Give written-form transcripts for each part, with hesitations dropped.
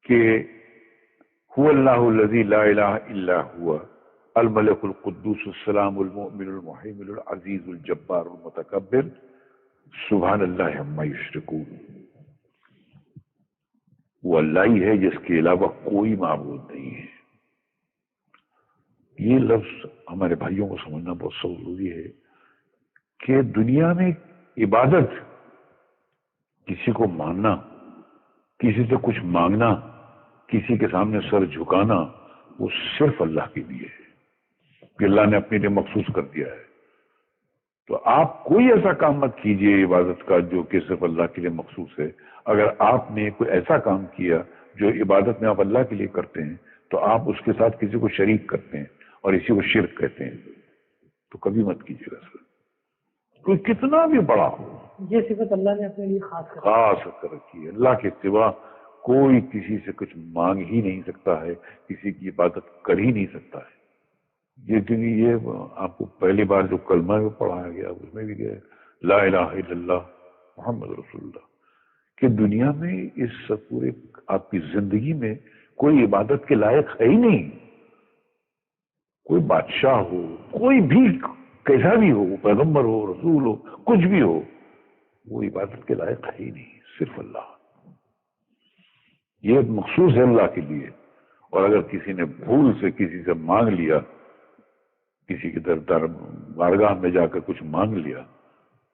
کہ هو اللہ الذی لا الہ الا هو الملک القدوس السلام المؤمن المحیمن العزیز الجبار المتکبر سبحان اللہ عما یشرکون. وہ اللہ ہی ہے جس کے علاوہ کوئی معبود نہیں ہے. یہ لفظ ہمارے بھائیوں کو سمجھنا بہت ضروری ہے کہ دنیا میں عبادت، کسی کو ماننا، کسی سے کچھ مانگنا، کسی کے سامنے سر جھکانا، وہ صرف اللہ کے لیے ہے کہ اللہ نے اپنے لیے مخصوص کر دیا ہے. تو آپ کوئی ایسا کام مت کیجئے عبادت کا جو کہ صرف اللہ کے لیے مخصوص ہے. اگر آپ نے کوئی ایسا کام کیا جو عبادت میں آپ اللہ کے لیے کرتے ہیں تو آپ اس کے ساتھ کسی کو شریک کرتے ہیں اور اسی کو شرک کہتے ہیں، تو کبھی مت کیجیے گا سر، کوئی کتنا بھی بڑا ہو. یہ صفت اللہ نے اپنے لیے خاص کر رکھی ہے. اللہ کے سوا کوئی کسی سے کچھ مانگ ہی نہیں سکتا ہے، کسی کی عبادت کر ہی نہیں سکتا ہے. یہ کیونکہ یہ آپ کو پہلی بار جو کلمہ میں پڑھایا گیا اس میں بھی گیا لا الہ الا اللہ محمد رسول اللہ، کہ دنیا میں اس پورے آپ کی زندگی میں کوئی عبادت کے لائق ہے ہی نہیں. کوئی بادشاہ ہو، کوئی بھی کیسا بھی ہو، پیغمبر ہو، رسول ہو، کچھ بھی ہو، وہ عبادت کے لائق ہے ہی نہیں، صرف اللہ. یہ مخصوص ہے اللہ کے لیے. اور اگر کسی نے بھول سے کسی سے مانگ لیا، کسی کے در بارگاہ میں جا کر کچھ مانگ لیا،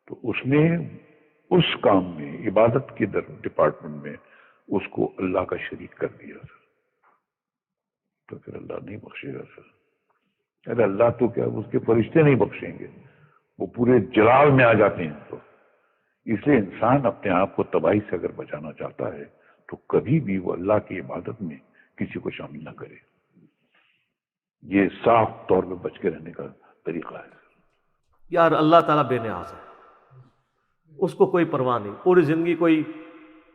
تو اس نے اس کام میں عبادت کے ڈپارٹمنٹ میں اس کو اللہ کا شریک کر دیا سر، تو پھر اللہ نہیں بخشے گا سر. ارے اللہ تو کیا اس کے فرشتے نہیں بخشیں گے، وہ پورے جلال میں آ جاتے ہیں. تو اس لیے انسان اپنے آپ کو تباہی سے اگر بچانا چاہتا ہے تو کبھی بھی وہ اللہ کی عبادت میں کسی کو شامل نہ کرے. یہ صاف طور پہ بچ کے رہنے کا طریقہ ہے. یار اللہ تعالیٰ بے نیاز ہے، اس کو کوئی پرواہ نہیں. پوری زندگی کوئی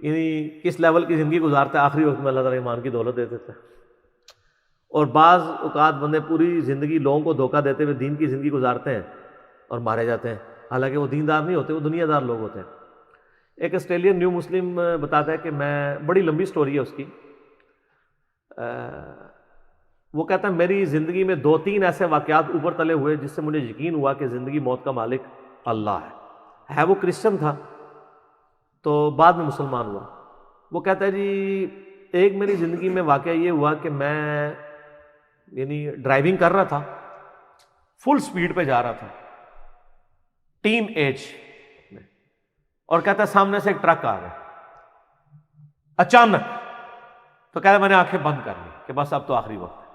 یعنی کس لیول کی زندگی گزارتا ہے، آخری وقت میں اللہ تعالیٰ ایمان کی دولت دے دیتا ہے. اور بعض اوقات بندے پوری زندگی لوگوں کو دھوکہ دیتے ہوئے دین کی زندگی گزارتے ہیں اور مارے جاتے ہیں، حالانکہ وہ دیندار نہیں ہوتے، وہ دنیا دار لوگ ہوتے ہیں. ایک آسٹریلین نیو مسلم بتاتا ہے کہ میں، بڑی لمبی سٹوری ہے اس کی، وہ کہتا ہے میری زندگی میں 2-3 ایسے واقعات اوپر تلے ہوئے جس سے مجھے یقین ہوا کہ زندگی موت کا مالک اللہ ہے. وہ کرسچن تھا تو بعد میں مسلمان ہوا. وہ کہتا ہے جی ایک میری زندگی میں واقعہ یہ ہوا کہ میں یعنی ڈرائیونگ کر رہا تھا، فل سپیڈ پہ جا رہا تھا ٹین ایج میں، اور کہتا ہے سامنے سے ایک ٹرک آ گیا اچانک. تو کہتا ہے میں نے آنکھیں بند کر لی کہ بس اب تو آخری وقت ہے.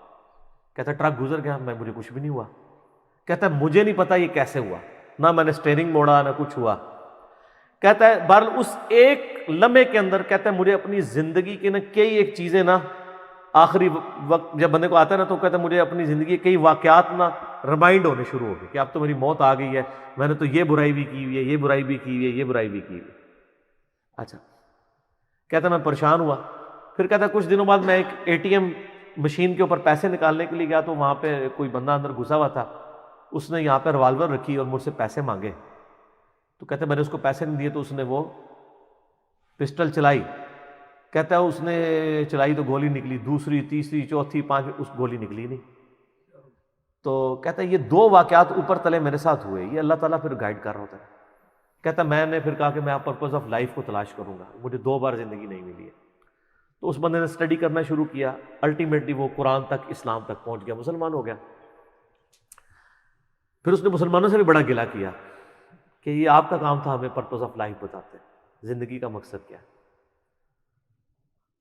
کہتا ہے ٹرک گزر گیا، مجھے کچھ بھی نہیں ہوا. کہتا ہے مجھے نہیں پتا یہ کیسے ہوا، نہ میں نے اسٹیئرنگ موڑا نہ کچھ ہوا. کہتا ہے بہرحال اس ایک لمحے کے اندر کہتا ہے مجھے اپنی زندگی کی کئی ایک چیزیں آخری وقت جب بندے کو آتا ہے تو کہتا ہے مجھے اپنی زندگی کے کئی واقعات ریمائنڈ ہونے شروع ہو گئے کہ اب تو میری موت آ گئی ہے، میں نے تو یہ برائی بھی کی ہوئی ہے، یہ برائی بھی کی ہوئی ہے، یہ برائی بھی کی ہوئی ہے. اچھا کہتا ہے میں پریشان ہوا. پھر کہتا ہے کچھ دنوں بعد میں ایک ATM مشین کے اوپر پیسے نکالنے کے لیے گیا تو وہاں پہ کوئی بندہ اندر گھسا ہوا تھا. اس نے یہاں پہ ریوالور رکھی اور مجھ سے پیسے مانگے. تو کہتے ہیں میں نے اس کو پیسے نہیں دیے تو اس نے وہ پسٹل چلائی. کہتا ہے اس نے چلائی تو گولی نکلی، دوسری تیسری چوتھی پانچویں، اس گولی نکلی نہیں. تو کہتا ہے یہ 2 واقعات اوپر تلے میرے ساتھ ہوئے، یہ اللہ تعالیٰ پھر گائیڈ کر رہا ہوتا ہے. کہتا ہے میں نے پھر کہا کہ میں پرپز آف لائف کو تلاش کروں گا، مجھے 2 بار زندگی نہیں ملی ہے. تو اس بندے نے اسٹڈی کرنا شروع کیا، الٹیمیٹلی وہ قرآن تک، اسلام تک پہنچ گیا، مسلمان ہو گیا. پھر اس نے مسلمانوں سے بھی بڑا گلہ کیا کہ یہ آپ کا کام تھا ہمیں پرپز آف لائف بتاتے، زندگی کا مقصد کیا.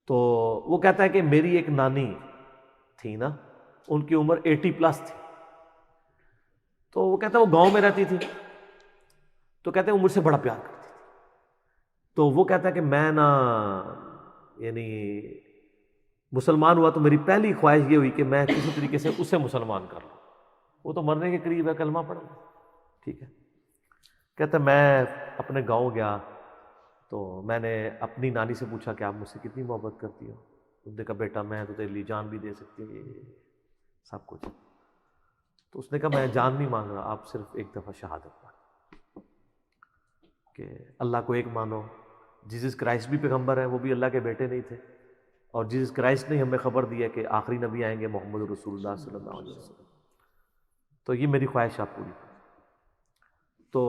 تو وہ کہتا ہے کہ میری ایک نانی تھی نا، ان کی عمر 80+ تھی. تو وہ کہتا ہے وہ گاؤں میں رہتی تھی، تو کہتے ہیں وہ مجھ سے بڑا پیار کرتی تھی. تو وہ کہتا ہے کہ میں یعنی مسلمان ہوا تو میری پہلی خواہش یہ ہوئی کہ میں کسی طریقے سے اسے مسلمان کر لوں. وہ تو مرنے کے قریب ہے، کلمہ پڑھ لوں، ٹھیک ہے. کہتا ہے میں اپنے گاؤں گیا تو میں نے اپنی نانی سے پوچھا کہ آپ مجھ سے کتنی محبت کرتی ہو. اس نے کہا بیٹا میں تو تیرے لیے جان بھی دے سکتی ہوں، سب کچھ. تو اس نے کہا میں جان نہیں مانگ رہا، آپ صرف ایک دفعہ شہادت پڑھ کہ اللہ کو ایک مانو. جیسس کرائسٹ بھی پیغمبر ہے، وہ بھی اللہ کے بیٹے نہیں تھے، اور جیسس کرائسٹ نے ہمیں خبر دی ہے کہ آخری نبی آئیں گے محمد رسول اللہ صلی اللہ علیہ وسلم. تو یہ میری خواہش آپ پوری کریں. تو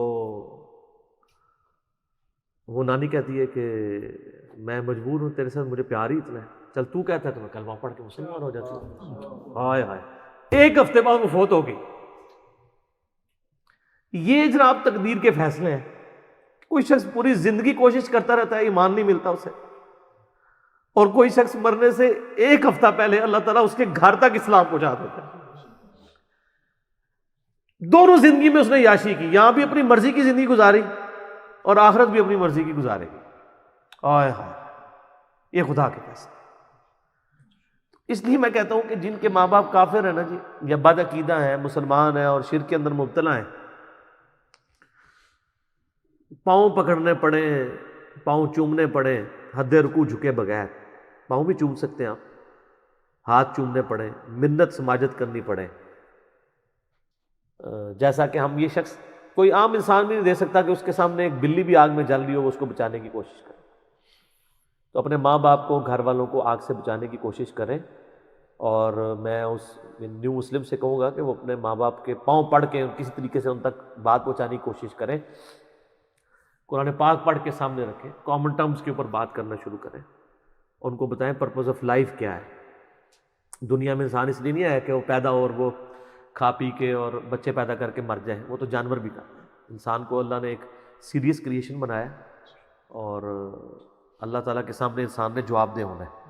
وہ نانی کہتی ہے کہ میں مجبور ہوں، تیرے ساتھ مجھے پیار ہی اتنا ہے، چل تو کہتا ہے تو میں کلمہ پڑھ کے مسلمان ہو جاتا ہوں. ہائے ہائے، ایک ہفتے بعد وہ فوت ہو گئی. یہ جناب تقدیر کے فیصلے ہیں. کوئی شخص پوری زندگی کوشش کرتا رہتا ہے، ایمان نہیں ملتا اسے، اور کوئی شخص مرنے سے ایک ہفتہ پہلے اللہ تعالیٰ اس کے گھر تک اسلام پہنچا دیتا ہے. دونوں زندگی میں اس نے یاشی کی، یہاں بھی اپنی مرضی کی زندگی گزاری اور آخرت بھی اپنی مرضی کی گزارے گی. آئے ہائے، یہ خدا کے فیصلے. اس لیے میں کہتا ہوں کہ جن کے ماں باپ کافر ہیں نا جی، یا بد عقیدہ ہیں، مسلمان ہیں اور شرک کے اندر مبتلا ہیں، پاؤں پکڑنے پڑے، پاؤں چومنے پڑے حد رکوع جھکے بغیر. پاؤں بھی چوم سکتے ہیں آپ، ہاتھ چومنے پڑے، منت سماجت کرنی پڑے. جیسا کہ ہم یہ شخص کوئی عام انسان بھی نہیں دے سکتا کہ اس کے سامنے ایک بلی بھی آگ میں جل رہی ہو وہ اس کو بچانے کی کوشش کرے. تو اپنے ماں باپ کو، گھر والوں کو آگ سے بچانے کی کوشش کریں. اور میں اس نیو مسلم سے کہوں گا کہ وہ اپنے ماں باپ کے پاؤں پڑھ کے کسی طریقے سے ان تک بات پہنچانے کی کوشش کریں. قرآن پاک پڑھ کے سامنے رکھیں، کامن ٹرمز کے اوپر بات کرنا شروع کریں. ان کو بتائیں پرپز آف لائف کیا ہے. دنیا میں انسان اس لیے نہیں آیا کہ وہ پیدا ہو اور وہ کھا پی کے اور بچے پیدا کر کے مر جائیں، وہ تو جانور بھی کرتے ہیں. انسان کو اللہ نے ایک سیریس کریشن بنایا، اور اللہ تعالیٰ کے سامنے انسان نے جواب دہ ہونا ہے.